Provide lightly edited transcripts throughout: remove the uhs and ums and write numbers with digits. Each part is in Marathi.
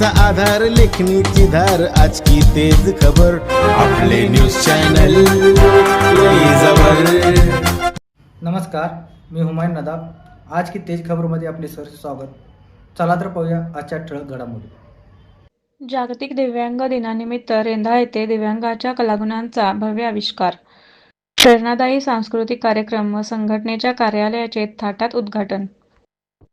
माहितीचा आधार, लेखणीची धार, आज की तेज खबर, आपले न्यूज चॅनल नमस्कार, मी हुमायून नदाब. आज की तेज खबरमध्ये आपले सहर्ष स्वागत. चला तर पाहूया आजच्या ठळक घडामोडी. जागतिक दिव्यांग दिनानिमित्त रेंदाळ येथे दिव्यांगाच्या कलागुणांचा भव्य आविष्कार, प्रेरणादायी सांस्कृतिक कार्यक्रम व संघटनेच्या कार्यालयाचे थाटात उद्घाटन.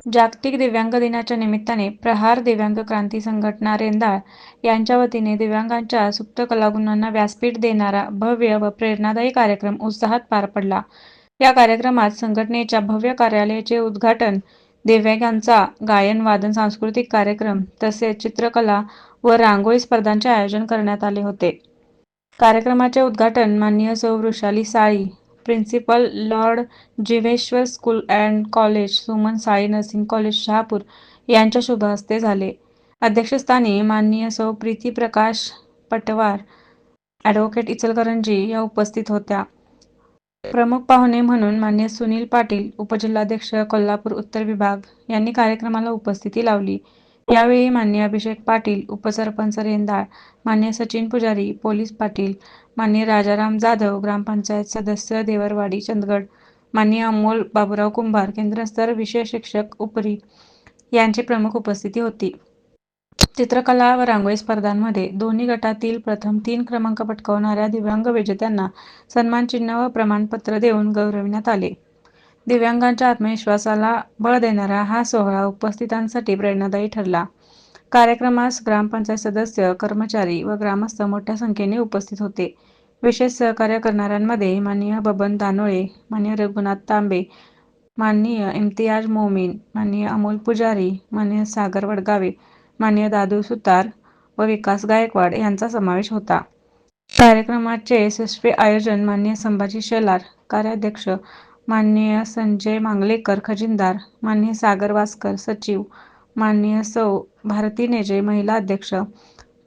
जागतिक दिव्यांग दिनाच्या निमित्ताने प्रहार दिव्यांग क्रांती संघटना रेंदाळ यांच्या वतीने दिव्यांगांच्या सुप्त कलागुणांना व्यासपीठ देणारा भव्य व प्रेरणादायी कार्यक्रम उत्साहात पार पडला. या कार्यक्रमात संघटनेच्या भव्य कार्यालयाचे उद्घाटन, दिव्यांगांचा गायन वादन सांस्कृतिक कार्यक्रम तसेच चित्रकला व रांगोळी स्पर्धांचे आयोजन करण्यात आले होते. कार्यक्रमाचे उद्घाटन माननीय सौ Vrushali Sali, principal Lord Jivheshwar school and college, Suman Sali nursing college Shahapur यांच्या शुभ हस्ते झाले. अध्यक्षस्थानी माननीय सौ प्रीती प्रकाश पटवार, ॲडव्होकेट इचलकरंजी या उपस्थित होत्या. प्रमुख पाहुणे म्हणून माननीय सुनील पाटील, उपजिल्हाध्यक्ष कोल्हापूर उत्तर विभाग यांनी कार्यक्रमाला उपस्थिती लावली. यावेळी माननीय अभिषेक पाटील, उपसरपंच रेंदाळ, माननीय सचिन पुजारी, पोलीस पाटील, माननीय राजाराम जाधव, ग्रामपंचायत सदस्य देवरवाडी चंदगड, माननीय अमोल बाबूराव कुंभार, केंद्रस्तर विषय शिक्षक उपरी यांची प्रमुख उपस्थिती होती. चित्रकला व रांगोळी स्पर्धांमध्ये दोन्ही गटातील प्रथम 3 क्रमांक पटकावणाऱ्या दिव्यांग विजेत्यांना सन्मानचिन्ह व प्रमाणपत्र देऊन गौरविण्यात आले. दिव्यांगांच्या आत्मविश्वासाला बळ देणारा हा सोहळा उपस्थितांसाठी प्रेरणादायी ठरला. कार्यक्रमास ग्रामपंचायत सदस्य, कर्मचारी व ग्रामस्थ मोठ्या संख्येने उपस्थित होते. विशेष सहकार्य करणाऱ्यांमध्ये माननीय बबन दानोळे, माननीय रघुनाथ तांबे, माननीय इम्तियाज मोमीन, माननीय अमोल पुजारी, माननीय सागर वडगावे, माननीय दादू सुतार व विकास गायकवाड यांचा समावेश होता. कार्यक्रमाचे यशस्वी आयोजन माननीय संभाजी शेलार, कार्याध्यक्ष, माननीय संजय मांगलेकर, खजिनदार, माननीय सागर वासकर, सचिव, माननीय सौ भारती नेजे, महिला अध्यक्ष,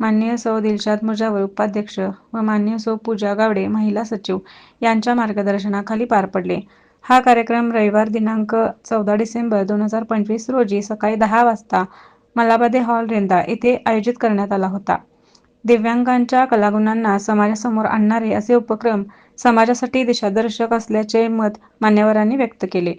माननीय सौ दिलशाद मुजावर, उपाध्यक्ष व माननीय सौ पूजा गावडे, महिला सचिव यांच्या मार्गदर्शनाखाली पार पडले. हा कार्यक्रम रविवार दिनांक 14 डिसेंबर 2025 रोजी सकाळी 10 वाजता मलाबादे हॉल रेंदाळ येथे आयोजित करण्यात आला होता. दिव्यांगांच्या कलागुणांना समाजासमोर आणणारे असे उपक्रम समाजासाठी दिशादर्शक असल्याचे मत मान्यवरांनी व्यक्त केले.